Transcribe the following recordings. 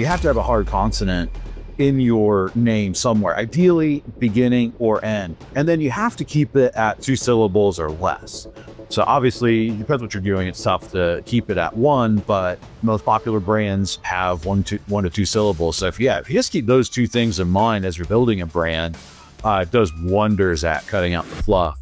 You have to have a hard consonant in your name somewhere, ideally beginning or end. And then you have to keep it at 2 syllables or less. So obviously, it depends what you're doing. It's tough to keep it at 1, but most popular brands have 1 to 2 syllables. So if you just keep those 2 things in mind as you're building a brand, it does wonders at cutting out the fluff.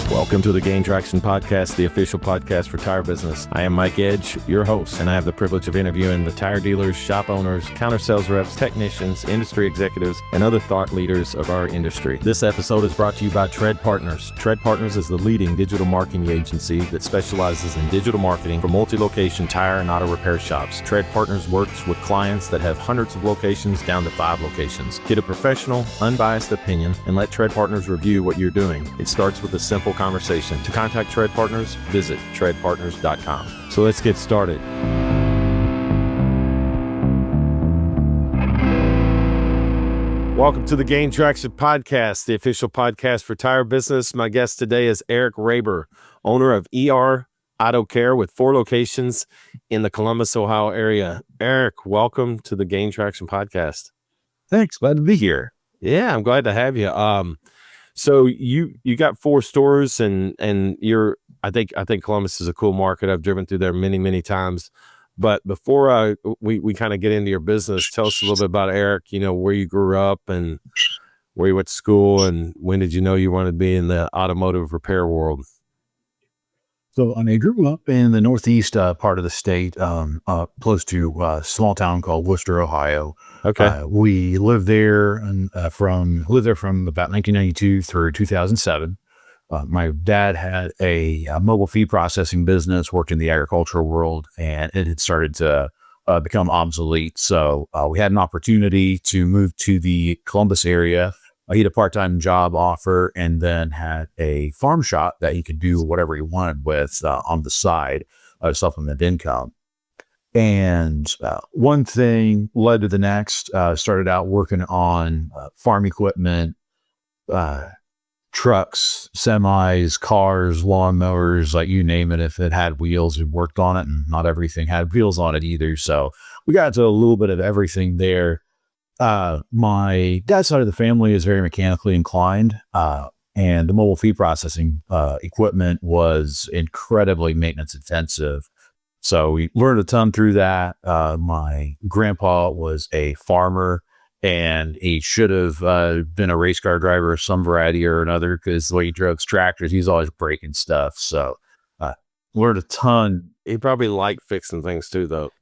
Welcome to the Gain Traction Podcast, the official podcast for tire business. I am Mike Edge, your host, and I have the privilege of interviewing the tire dealers, shop owners, counter sales reps, technicians, industry executives, and other thought leaders of our industry. This episode is brought to you by Tread Partners. Tread Partners is the leading digital marketing agency that specializes in digital marketing for multi-location tire and auto repair shops. Tread Partners works with clients that have hundreds of locations down to 5 locations. Get a professional, unbiased opinion and let Tread Partners review what you're doing. It starts with a simple conversation. To contact Tread Partners, visit treadpartners.com. So let's get started. Welcome to the Gain Traction Podcast, the official podcast for tire business. My guest today is Eric Raber, owner of ER Autocare with 4 locations in the Columbus, Ohio area. Eric, welcome to the Gain Traction Podcast. Thanks. Glad to be here. Yeah, I'm glad to have you. So you got 4 stores and you're, I think Columbus is a cool market. I've driven through there many times. But before we kind of get into your business, tell us a little bit about Eric, where you grew up and where you went to school and when did you know you wanted to be in the automotive repair world? So I grew up in the northeast part of the state, close to a small town called Worcester, Ohio. Okay. We lived there from about 1992 through 2007. My dad had a mobile feed processing business, worked in the agricultural world, and it had started to become obsolete. So we had an opportunity to move to the Columbus area. He had a part-time job offer and then had a farm shop that he could do whatever he wanted with on the side to supplement income. And one thing led to the next. Started out working on farm equipment, trucks, semis, cars, lawnmowers, like you name it. If it had wheels, we worked on it, and not everything had wheels on it either. So we got to a little bit of everything there. My dad's side of the family is very mechanically inclined, and the mobile feed processing equipment was incredibly maintenance intensive. So we learned a ton through that. My grandpa was a farmer, and he should have been a race car driver of some variety or another, because the way he drove tractors, he's always breaking stuff. So learned a ton. He probably liked fixing things too, though.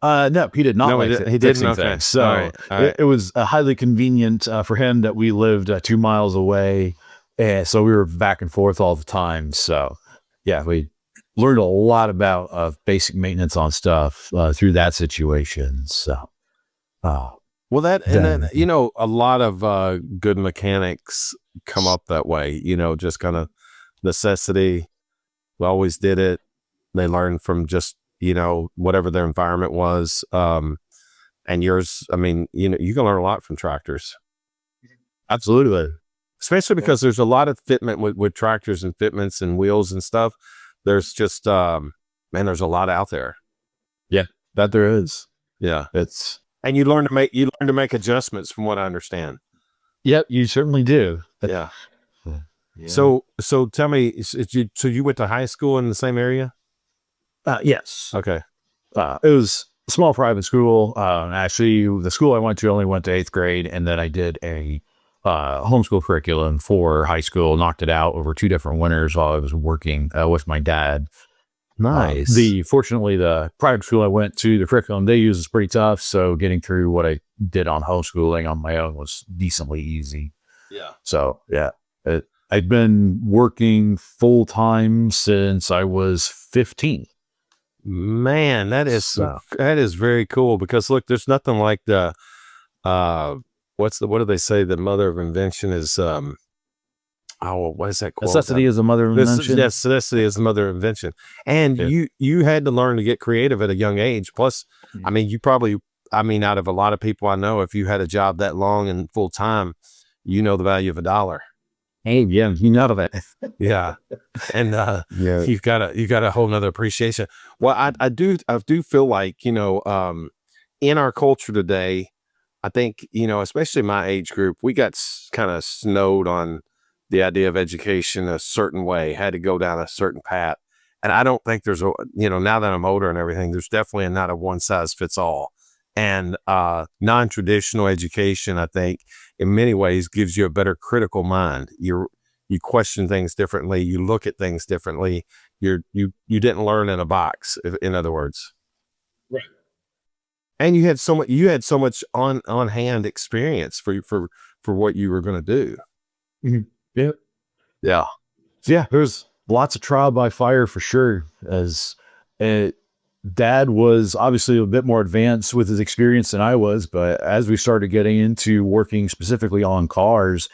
No, he did not. No, like he fixing didn't. Okay. things. So All right. It was highly convenient for him that we lived 2 miles away. And so we were back and forth all the time. So yeah, we learned a lot about basic maintenance on stuff through that situation. So, well, then, a lot of good mechanics come up that way, just kind of necessity. We always did it. They learned from just, whatever their environment was. And yours, you can learn a lot from tractors. absolutely. Especially because there's a lot of fitment with tractors and fitments and wheels and stuff. There's just, there's a lot out there. Yeah, that there is. Yeah. And you learn to make adjustments from what I understand. Yep, you certainly do. Yeah. Yeah. So tell me, so you went to high school in the same area? Yes. Okay. It was a small private school. Actually, the school I went to only went to 8th grade, and then I did a homeschool curriculum for high school, knocked it out over 2 different winters while I was working with my dad. Nice. Fortunately, the private school I went to, the curriculum they use is pretty tough. So getting through what I did on homeschooling on my own was decently easy. Yeah. So yeah, I'd been working full time since I was 15. Man, that is very cool, because look, there's nothing like the what do they say? The mother of invention is what is that quote? Necessity is the mother of invention. Yes, necessity is the mother of invention. And you had to learn to get creative at a young age. Plus, you probably, out of a lot of people I know, if you had a job that long and full time, the value of $1. Hey, yeah, you know that. Yeah. And you've got a whole nother appreciation. Well, I do feel like, in our culture today, I think, especially my age group, we got kind of snowed on the idea of education a certain way, had to go down a certain path. And I don't think there's now that I'm older and everything, there's definitely not a one size fits all. And non-traditional education, I think, in many ways gives you a better critical mind. You question things differently. You look at things differently. You didn't learn in a box, in other words. Right. And you had so much on hand experience for what you were going to do. Mm-hmm. Yeah. Yeah. So yeah, there's lots of trial by fire for sure. As Dad was obviously a bit more advanced with his experience than I was, but as we started getting into working specifically on cars,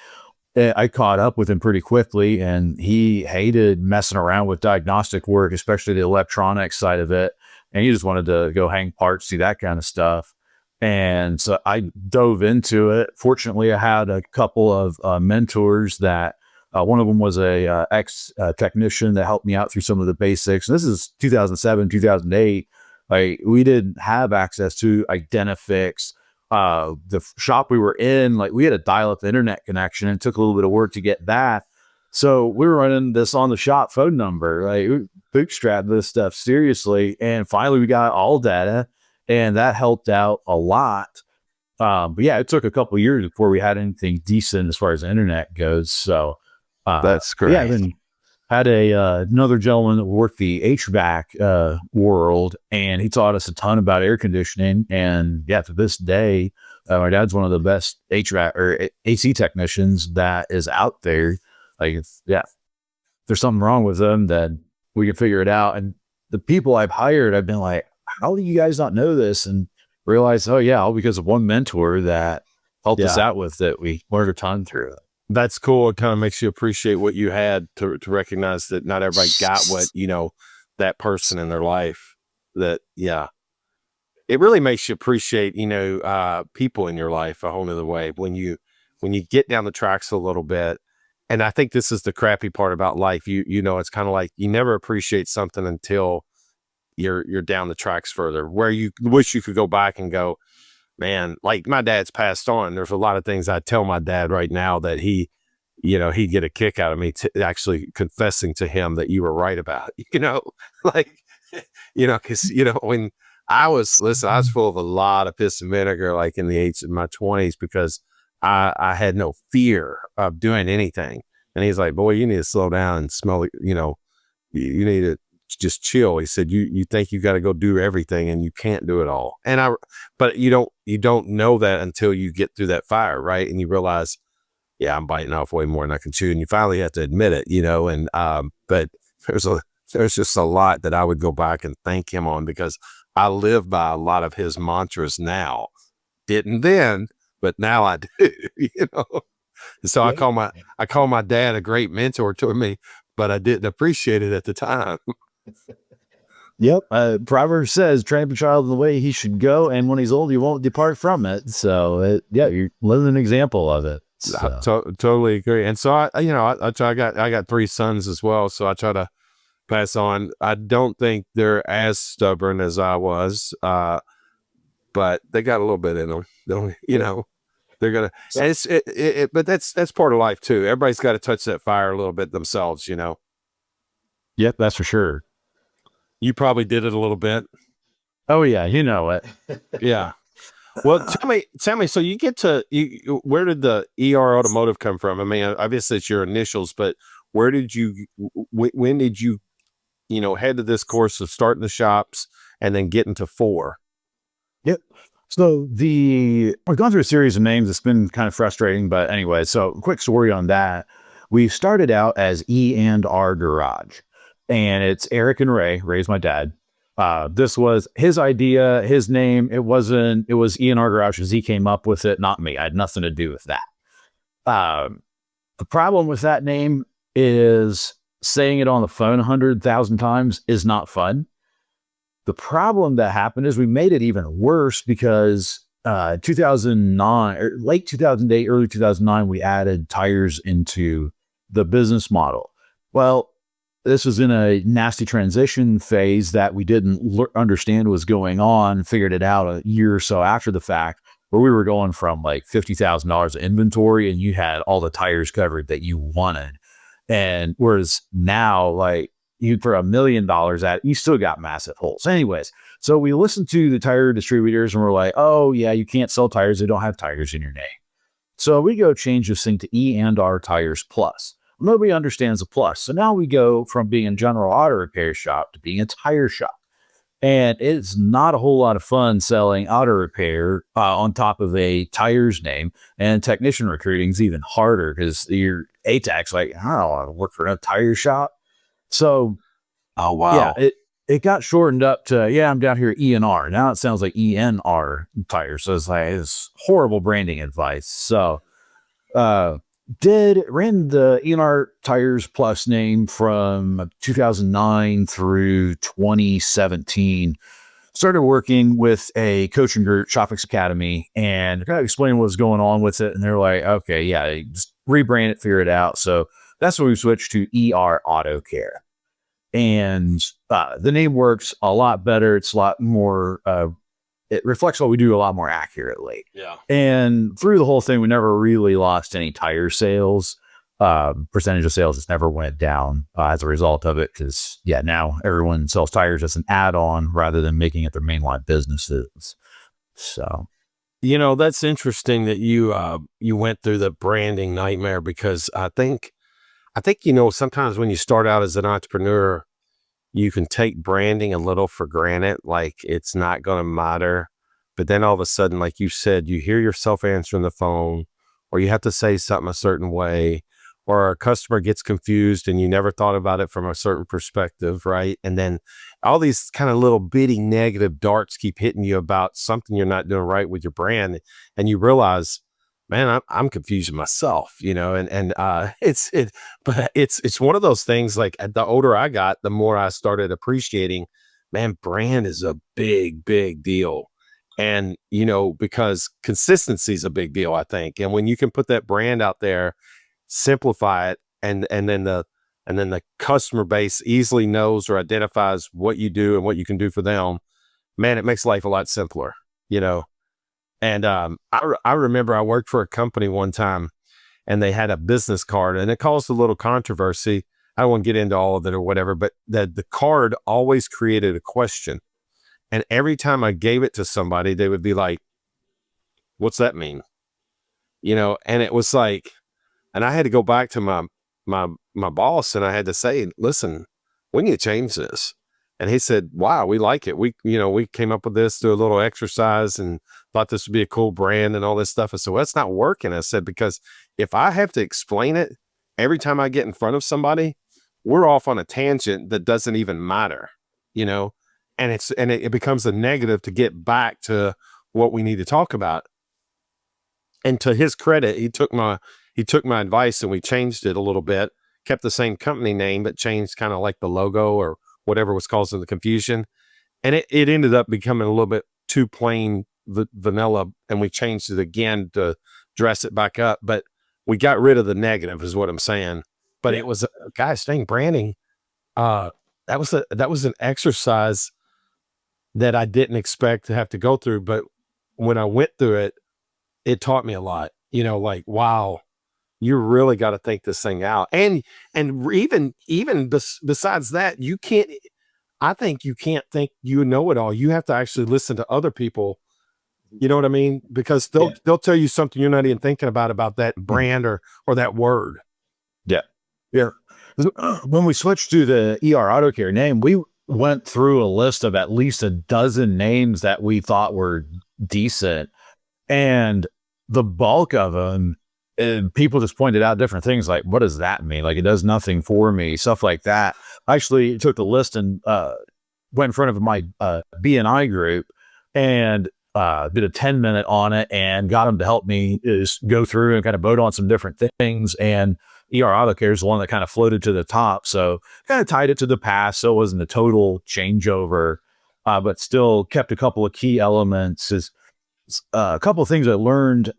I caught up with him pretty quickly, and he hated messing around with diagnostic work, especially the electronics side of it. And he just wanted to go hang parts, see that kind of stuff. And so I dove into it. Fortunately, I had a couple of mentors that one of them was a ex technician that helped me out through some of the basics. And this is 2007, 2008. Like, we didn't have access to Identifix. The shop we were in, like, we had a dial-up internet connection, and it took a little bit of work to get that. So we were running this on the shop phone number. Like, we bootstrapped this stuff seriously. And finally we got all data, and that helped out a lot. But yeah, it took a couple of years before we had anything decent as far as the internet goes. So That's great. yeah, then had another gentleman that worked the HVAC world, and he taught us a ton about air conditioning. And yeah, to this day, my dad's one of the best HVAC or AC technicians that is out there. Like, if there's something wrong with them, then we can figure it out. And the people I've hired, I've been like, how do you guys not know this? And realize, oh yeah, all because of one mentor that helped us out with it. We learned a ton through it. That's cool. It kind of makes you appreciate what you had to recognize that not everybody got what, that person in their life that, it really makes you appreciate, people in your life a whole nother way when you get down the tracks a little bit. And I think this is the crappy part about life. It's kind of like you never appreciate something until you're down the tracks further, where you wish you could go back and go, man, like, my dad's passed on. There's a lot of things I tell my dad right now that he'd get a kick out of me actually confessing to him that you were right about, like, cause when I was full of a lot of piss and vinegar, like in my 20s, because I had no fear of doing anything. And he's like, boy, you need to slow down and smell, you need to just chill. He said, you think you got to go do everything, and you can't do it all. But you don't know that until you get through that fire. Right. And you realize, yeah, I'm biting off way more than I can chew. And you finally have to admit it, and, but there's just a lot that I would go back and thank him on, because I live by a lot of his mantras now. Didn't then, but now I do, So I call my dad a great mentor to me, but I didn't appreciate it at the time. Yep. Proverbs says, train up a child in the way he should go, and when he's old, he won't depart from it. So you're living an example of it. So. I totally agree. And so I got 3 sons as well. So I try to pass on. I don't think they're as stubborn as I was, but they got a little bit in them. They're gonna. And but that's part of life too. Everybody's got to touch that fire a little bit themselves. Yep, that's for sure. You probably did it a little bit. Oh yeah, you know it. Yeah. Well, tell me. So you get to where did the ER Automotive come from? I mean, obviously it's your initials, but where did you? When did you, head to this course of starting the shops and then getting to 4? Yep. So we've gone through a series of names. It's been kind of frustrating, but anyway, so quick story on that. We started out as E&R Garage, and it's Eric and Ray. Ray's my dad. This was his idea, his name. It was E&R Garage because he came up with it, not me. I had nothing to do with that. The problem with that name is saying it on the phone 100,000 times is not fun. The problem that happened is we made it even worse because 2009, or late 2008, early 2009, we added tires into the business model. Well, this was in a nasty transition phase that we didn't understand was going on, figured it out a year or so after the fact, where we were going from like $50,000 of inventory and you had all the tires covered that you wanted. And whereas now, like you for $1 million at, you still got massive holes. Anyways, so we listened to the tire distributors and we're like, oh yeah, you can't sell tires. They don't have tires in your name. So we go change this thing to E&R Tires Plus. Nobody understands the plus. So now we go from being a general auto repair shop to being a tire shop. And it's not a whole lot of fun selling auto repair on top of a tires name. And technician recruiting is even harder because your ATAC's like, I don't want to work for a tire shop. So, Oh, wow. yeah, it got shortened up to, yeah, I'm down here at E&R. Now it sounds like ENR Tires. So it's like, it's horrible branding advice. So, ran the ENR Tires Plus name from 2009 through 2017. Started working with a coaching group, Shopfix Academy, and kind of explained what was going on with it. And they're like, okay, yeah, just rebrand it, figure it out. So that's when we switched to ER Autocare. And the name works a lot better. It's a lot more, it reflects what we do a lot more accurately. Yeah. And through the whole thing, we never really lost any tire sales. Percentage of sales just never went down as a result of it. Because, yeah, now everyone sells tires as an add-on rather than making it their mainline businesses. So, You know, that's interesting that you went through the branding nightmare, because I think, you know, sometimes when you start out as an entrepreneur, you can take branding a little for granted, like it's not going to matter. But then all of a sudden, like you said, you hear yourself answering the phone, or you have to say something a certain way, or a customer gets confused and you never thought about it from a certain perspective, right? And then all these kind of little bitty negative darts keep hitting you about something you're not doing right with your brand. And you realize, man, I'm confusing myself, you know, but it's one of those things. Like, the older I got, the more I started appreciating, man, brand is a big, big deal. And, you know, because consistency is a big deal, I think. And when you can put that brand out there, simplify it, and then the customer base easily knows or identifies what you do and what you can do for them, man, it makes life a lot simpler, you know. And I remember I worked for a company one time, and they had a business card, and it caused a little controversy. I don't want to get into all of it or whatever, but the card always created a question. And every time I gave it to somebody, they would be like, what's that mean? You know, and it was like, and I had to go back to my boss, and I had to say, listen, we need to change this. And he said, wow, we like it. We came up with this through a little exercise and thought this would be a cool brand and all this stuff. I said, well, that's not working. I said, because if I have to explain it every time I get in front of somebody, we're off on a tangent that doesn't even matter, you know, and it becomes a negative to get back to what we need to talk about. And to his credit, he took my advice, and we changed it a little bit, kept the same company name, but changed kind of like the logo or whatever was causing the confusion. And it ended up becoming a little bit too plain vanilla, and we changed it again to dress it back up. But we got rid of the negative, is what I'm saying. But it was, guys, dang, branding. That was an exercise that I didn't expect to have to go through. But when I went through it, it taught me a lot, you know, like, wow, you really got to think this thing out. And even besides that, I think you can't think you know it all. You have to actually listen to other people. You know what I mean? Because they'll tell you something you're not even thinking about that brand or that word. yeah. Yeah. When we switched to the ER Autocare name, we went through a list of at least a dozen names that we thought were decent. And the bulk of them, people just pointed out different things like, what does that mean? Like, it does nothing for me, stuff like that. I actually took the list and went in front of my BNI group and did a 10-minute on it and got them to help me go through and kind of vote on some different things. And ER Autocare is the one that kind of floated to the top. So kind of tied it to the past. So it wasn't a total changeover, but still kept a couple of key elements. A couple of things I learned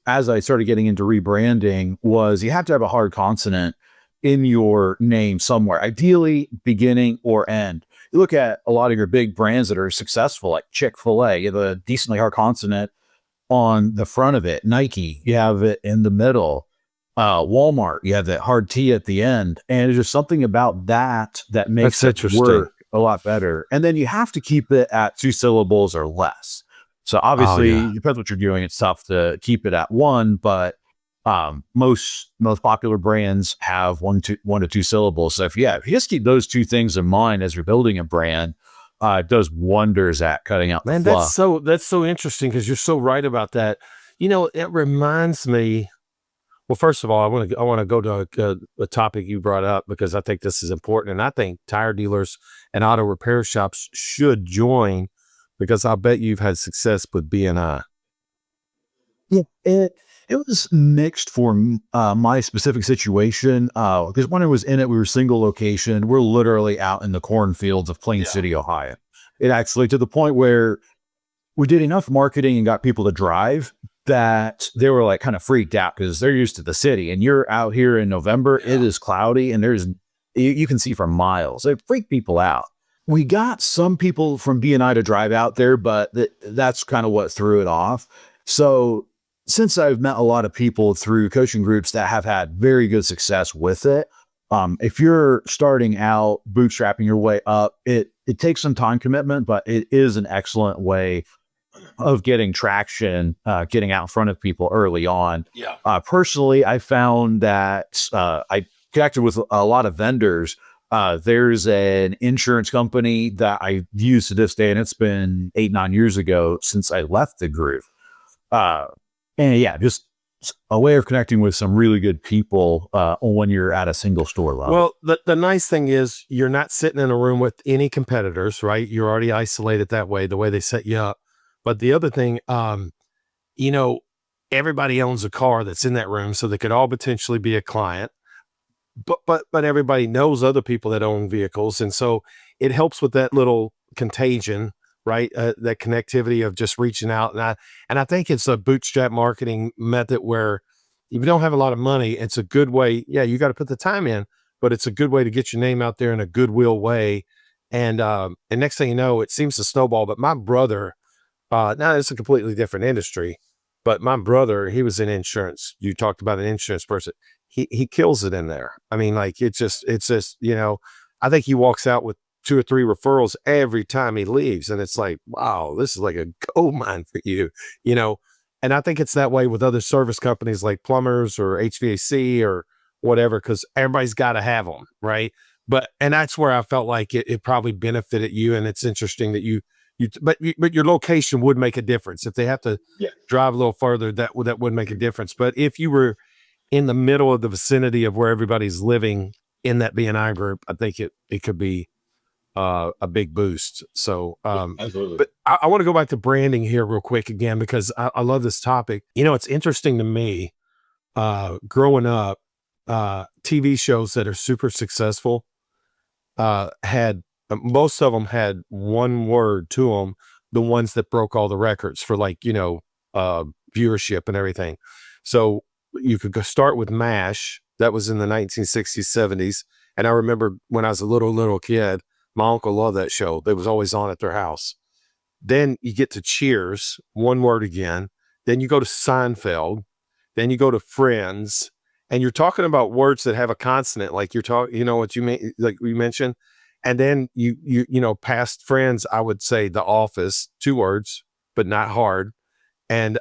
as I started getting into rebranding was you have to have a hard consonant in your name somewhere, ideally beginning or end. You look at a lot of your big brands that are successful, like Chick-fil-A, you have a decently hard consonant on the front of it. Nike, you have it in the middle. Walmart, you have that hard T at the end. And there's just something about that that makes That's it interesting. work a lot better. And then you have to keep it at 2 syllables or less. So Oh obviously, yeah. it depends what you're doing. It's tough to keep it at one, but most popular brands have 1 to 2 syllables. So if you just keep those two things in mind as you're building a brand, it does wonders at cutting out the Man, fluff. that's so interesting because you're so right about that. It reminds me. Well, first of all, I want to go to a topic you brought up because I think this is important, and I think tire dealers and auto repair shops should join because I bet you've had success with BNI. Yeah, it was mixed for my specific situation because when I was in it, we were single location. We're literally out in the cornfields of Plain City, Ohio. It actually to the point where we did enough marketing and got people to drive that they were like kind of freaked out because they're used to the city. And you're out here in November, it is cloudy and you can see for miles. It freaked people out. We got some people from BNI to drive out there, but that's kind of what threw it off. So since I've met a lot of people through coaching groups that have had very good success with it, if you're starting out bootstrapping your way up, it takes some time commitment, but it is an excellent way of getting traction, getting out in front of people early on. Yeah. Personally, I found that I connected with a lot of vendors. There's an insurance company that I use to this day, and it's been 8-9 years ago since I left the group. And yeah, just a way of connecting with some really good people when you're at a single store level. Well, the nice thing is you're not sitting in a room with any competitors, right? You're already isolated that way, the way they set you up. But the other thing, you know, everybody owns a car that's in that room, so they could all potentially be a client. But everybody knows other people that own vehicles, and so it helps with that little contagion, right? That connectivity of just reaching out, and I think it's a bootstrap marketing method where if you don't have a lot of money, it's a good way. Yeah, you got to put the time in, but it's a good way to get your name out there in a goodwill way. And next thing you know, it seems to snowball. But my brother, now it's a completely different industry, but my brother, he was in insurance. You talked about an insurance person. He kills it in there. I mean, like it's just, I think he walks out with 2 or 3 referrals every time he leaves. And it's like, wow, this is like a gold mine for you. And I think it's that way with other service companies like plumbers or HVAC or whatever, because everybody's got to have them. Right. And that's where I felt like it probably benefited you. And it's interesting that but your location would make a difference. If they have to drive a little further, that would make a difference. But if you were in the middle of the vicinity of where everybody's living in that BNI group, I think it could be a big boost. So, Absolutely. but I want to go back to branding here real quick again, because I love this topic. It's interesting to me, growing up, TV shows that are super successful, had most of them had one word to them, the ones that broke all the records for viewership and everything. So you could go start with MASH. That was in the 1960s, 70s. And I remember when I was a little kid, my uncle loved that show. It was always on at their house. Then you get to Cheers, one word again. Then you go to Seinfeld. Then you go to Friends. And you're talking about words that have a consonant, like you're talking, what you mean, like we mentioned. And then you past Friends, I would say The Office, 2 words, but not hard. And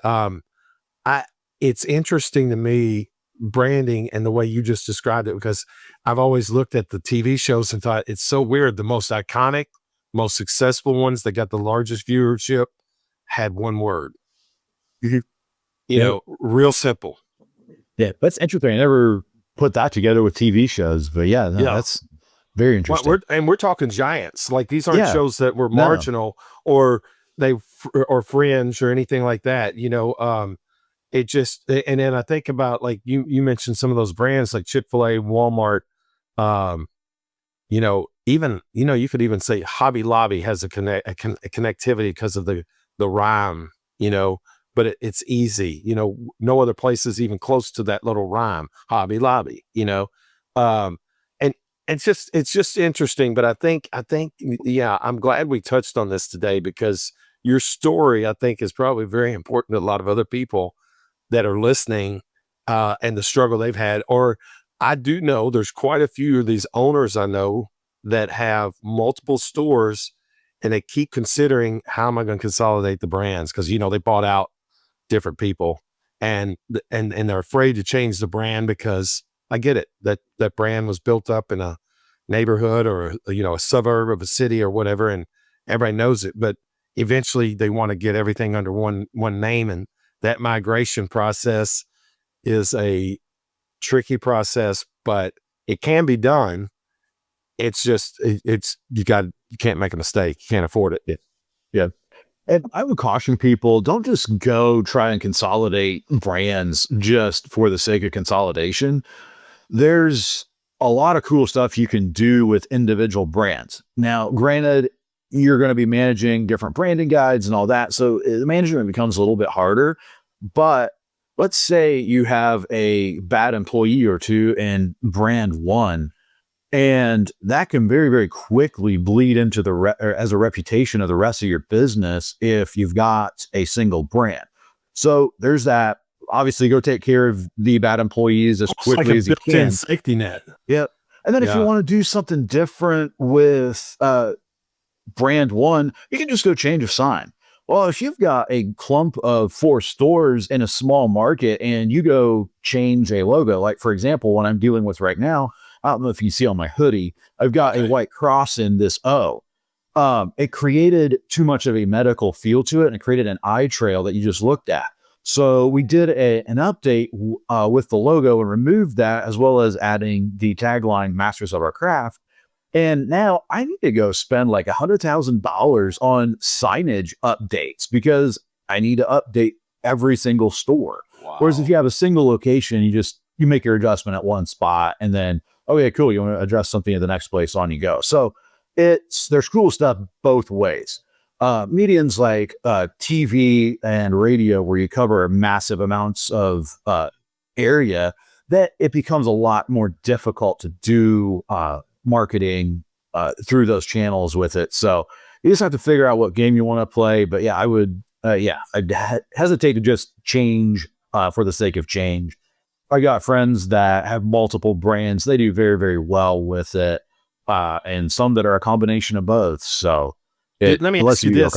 it's interesting to me, branding and the way you just described it, because I've always looked at the TV shows and thought it's so weird. The most iconic, most successful ones that got the largest viewership had one word. Real simple. Yeah, that's interesting. I never put that together with TV shows, but that's very interesting. We're talking giants. Like these aren't Yeah. shows that were marginal or or fringe or anything like that. It just, and then I think about, like you mentioned some of those brands like Chick-fil-A, Walmart, even, you could even say Hobby Lobby has a connectivity because of the rhyme, but it's easy, no other place is even close to that little rhyme, Hobby Lobby, And it's just interesting. But I think, yeah, I'm glad we touched on this today, because your story, I think, is probably very important to a lot of other people that are listening, and the struggle they've had. Or I do know there's quite a few of these owners I know that have multiple stores, and they keep considering, how am I going to consolidate the brands? Because, they bought out different people, and they're afraid to change the brand, because I get it, that brand was built up in a neighborhood, or a suburb of a city or whatever, and everybody knows it. But eventually they want to get everything under one name, and that migration process is a tricky process, but it can be done. It's just, you can't make a mistake. You can't afford it. Yeah. And I would caution people, don't just go try and consolidate brands just for the sake of consolidation. There's a lot of cool stuff you can do with individual brands. Now, granted, you're going to be managing different branding guides and all that, so the management becomes a little bit harder. But let's say you have a bad employee or two in brand one, and that can very, very quickly bleed into as a reputation of the rest of your business if you've got a single brand. So there's that. Obviously, go take care of the bad employees as quickly as you can. Safety net. Yep. And then if you want to do something different with brand one, you can just go change a sign. Well, if you've got a clump of 4 stores in a small market and you go change a logo, like for example, what I'm dealing with right now, I don't know if you see on my hoodie, I've got a white cross in this O. It created too much of a medical feel to it, and it created an eye trail that you just looked at. So we did an update with the logo and removed that, as well as adding the tagline "Masters of Our Craft." And now I need to go spend like $100,000 on signage updates, because I need to update every single store. Wow. Whereas if you have a single location, you make your adjustment at one spot, and then, okay, cool, you want to adjust something at the next place, on you go. So there's cool stuff both ways. Medians like TV and radio, where you cover massive amounts of area, that it becomes a lot more difficult to do marketing through those channels with it. So you just have to figure out what game you want to play. But yeah, I'd hesitate to just change for the sake of change. I got friends that have multiple brands. They do very, very well with it. And some that are a combination of both. So let me ask you this.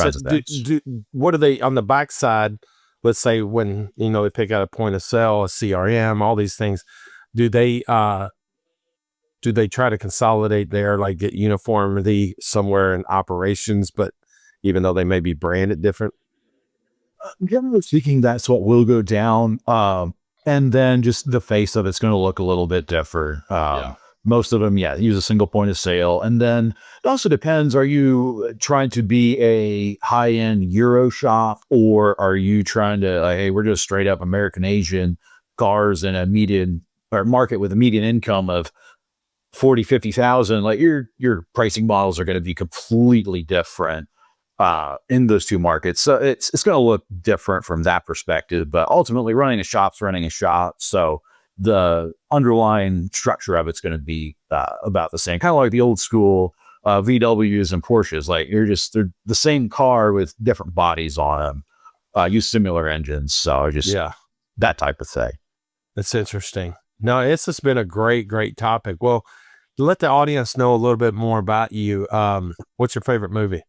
What are they on the backside? Let's say when, they pick out a point of sale, a CRM, all these things, do they try to consolidate there, like get uniformity somewhere in operations, but even though they may be branded different? Generally speaking, that's what will go down. And then just the face of it's going to look a little bit different. Most of them, use a single point of sale. And then it also depends, are you trying to be a high-end Euro shop, or are you trying to, hey, we're just straight up American Asian cars in a median or market with a median income of 40, 50,000, like your pricing models are going to be completely different in those two markets. So it's going to look different from that perspective, but ultimately running a shop's running a shop. So the underlying structure of it's going to be about the same, kind of like the old school VWs and Porsches. Like they're the same car with different bodies on them, use similar engines. So that type of thing. That's interesting. No, it's just been a great, great topic. Well, let the audience know a little bit more about you. What's your favorite movie?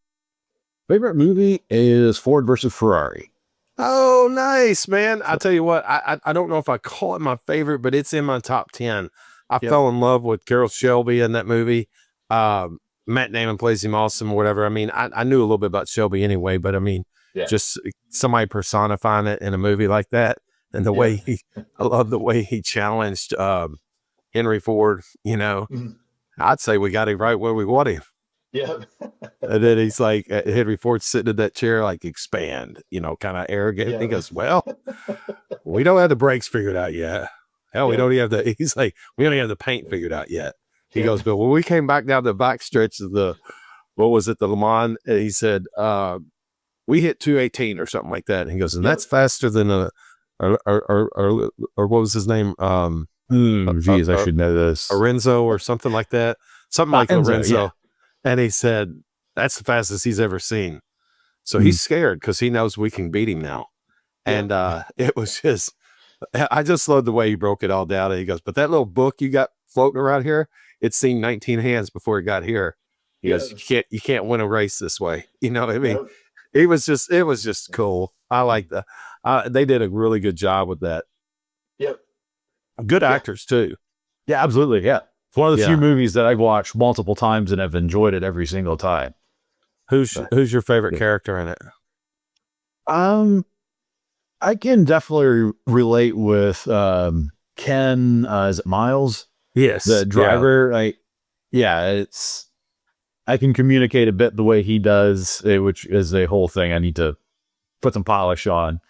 Favorite movie is Ford versus Ferrari. Oh, nice, man. I tell you what, I don't know if I call it my favorite, but it's in my top 10. I fell in love with Carroll Shelby in that movie. Matt Damon plays him awesome or whatever. I mean, I knew a little bit about Shelby anyway, but I mean, just somebody personifying it in a movie like that. And the way I love the way he challenged Henry Ford, I'd say we got him right where we want him. Yeah. And then he's like, Henry Ford's sitting in that chair, like, expand, kind of arrogant. Yeah. He goes, well, we don't have the brakes figured out yet. Hell, we don't even he's like, we don't even have the paint figured out yet. He goes, but when we came back down the back stretch of the Le Mans, he said, we hit 218 or something like that. And he goes, and that's faster than or what was his name? Geez, I should know this. Lorenzo or something like that. Something like Enzo, Lorenzo. yeah. And he said, that's the fastest he's ever seen. So he's scared because he knows we can beat him now. And it was just, I just loved the way he broke it all down. And he goes, but that little book you got floating around here, it's seen 19 hands before it got here. He goes, you can't win a race this way. You know what I mean? It was just cool. I like that. They did a really good job with that. Yep. Good actors too. Yeah, absolutely. Yeah. It's one of the few movies that I've watched multiple times and have enjoyed it every single time. Who's your favorite character in it? I can definitely relate with Ken, is it Miles? Yes. The driver. I can communicate a bit the way he does, which is a whole thing I need to put some polish on.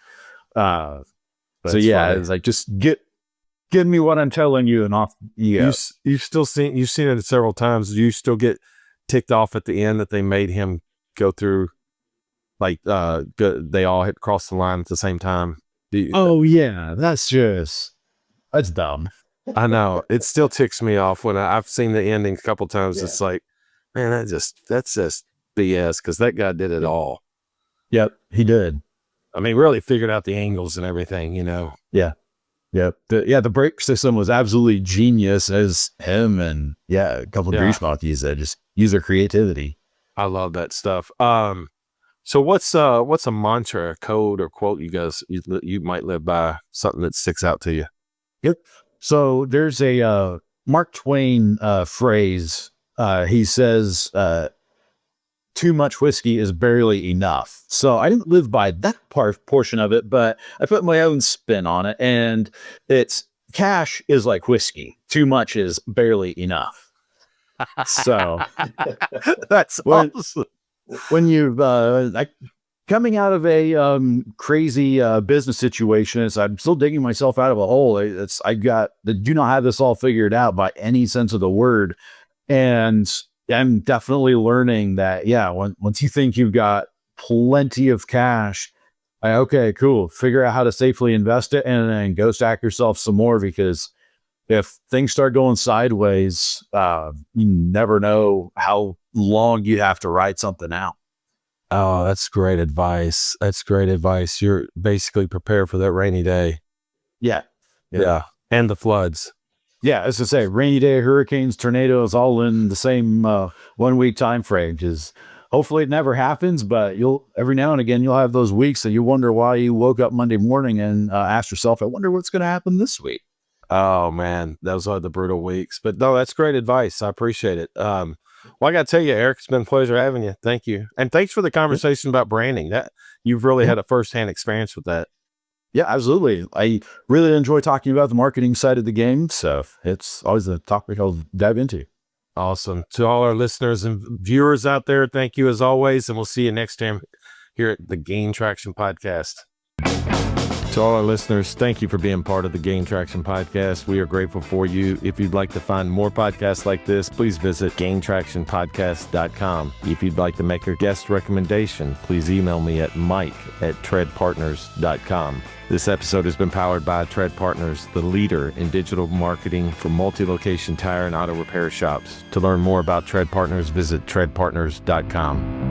Funny. It's like, just give me what I'm telling you and off. Yeah. You've seen it several times. Do you still get ticked off at the end that they made him go through, like, they all hit cross the line at the same time? That's dumb. I know. It still ticks me off when I've seen the ending a couple times. It's like, man, that's just BS, because that guy did it all. Yep, he did. I mean, really figured out the angles and everything, you know? Yeah. Yep. The brake system was absolutely genius as him, and a couple of grease monkeys that just use their creativity. I love that stuff. So what's a mantra, a code, or quote you might live by, something that sticks out to you? Yep. So there's a Mark Twain phrase. He says, too much whiskey is barely enough. So I didn't live by that portion of it, but I put my own spin on it, and it's cash is like whiskey. Too much is barely enough. So that's awesome. When you've coming out of a crazy business situation, I'm still digging myself out of a hole. I do not have this all figured out by any sense of the word. And I'm definitely learning that, once you think you've got plenty of cash, okay, cool. Figure out how to safely invest it and then go stack yourself some more, because if things start going sideways, you never know how long you have to ride something out. Oh, that's great advice. You're basically prepared for that rainy day. Yeah. And the floods. Yeah, as I say, rainy day, hurricanes, tornadoes, all in the same 1 week time frame. Just hopefully it never happens, but every now and again you'll have those weeks that you wonder why you woke up Monday morning and asked yourself, I wonder what's going to happen this week. Oh man, those are the brutal weeks. But no, that's great advice. I appreciate it. Well, I got to tell you, Eric, it's been a pleasure having you. Thank you, and thanks for the conversation about branding. That you've really had a firsthand experience with that. Yeah, absolutely. I really enjoy talking about the marketing side of the game, so it's always a topic I'll dive into. Awesome. To all our listeners and viewers out there, thank you as always, and we'll see you next time here at the Gain Traction Podcast. To all our listeners, thank you for being part of the Gain Traction Podcast. We are grateful for you. If you'd like to find more podcasts like this, please visit gaintractionpodcast.com. If you'd like to make a guest recommendation, please email me at mike@treadpartners.com. This episode has been powered by Tread Partners, the leader in digital marketing for multi-location tire and auto repair shops. To learn more about Tread Partners, visit treadpartners.com.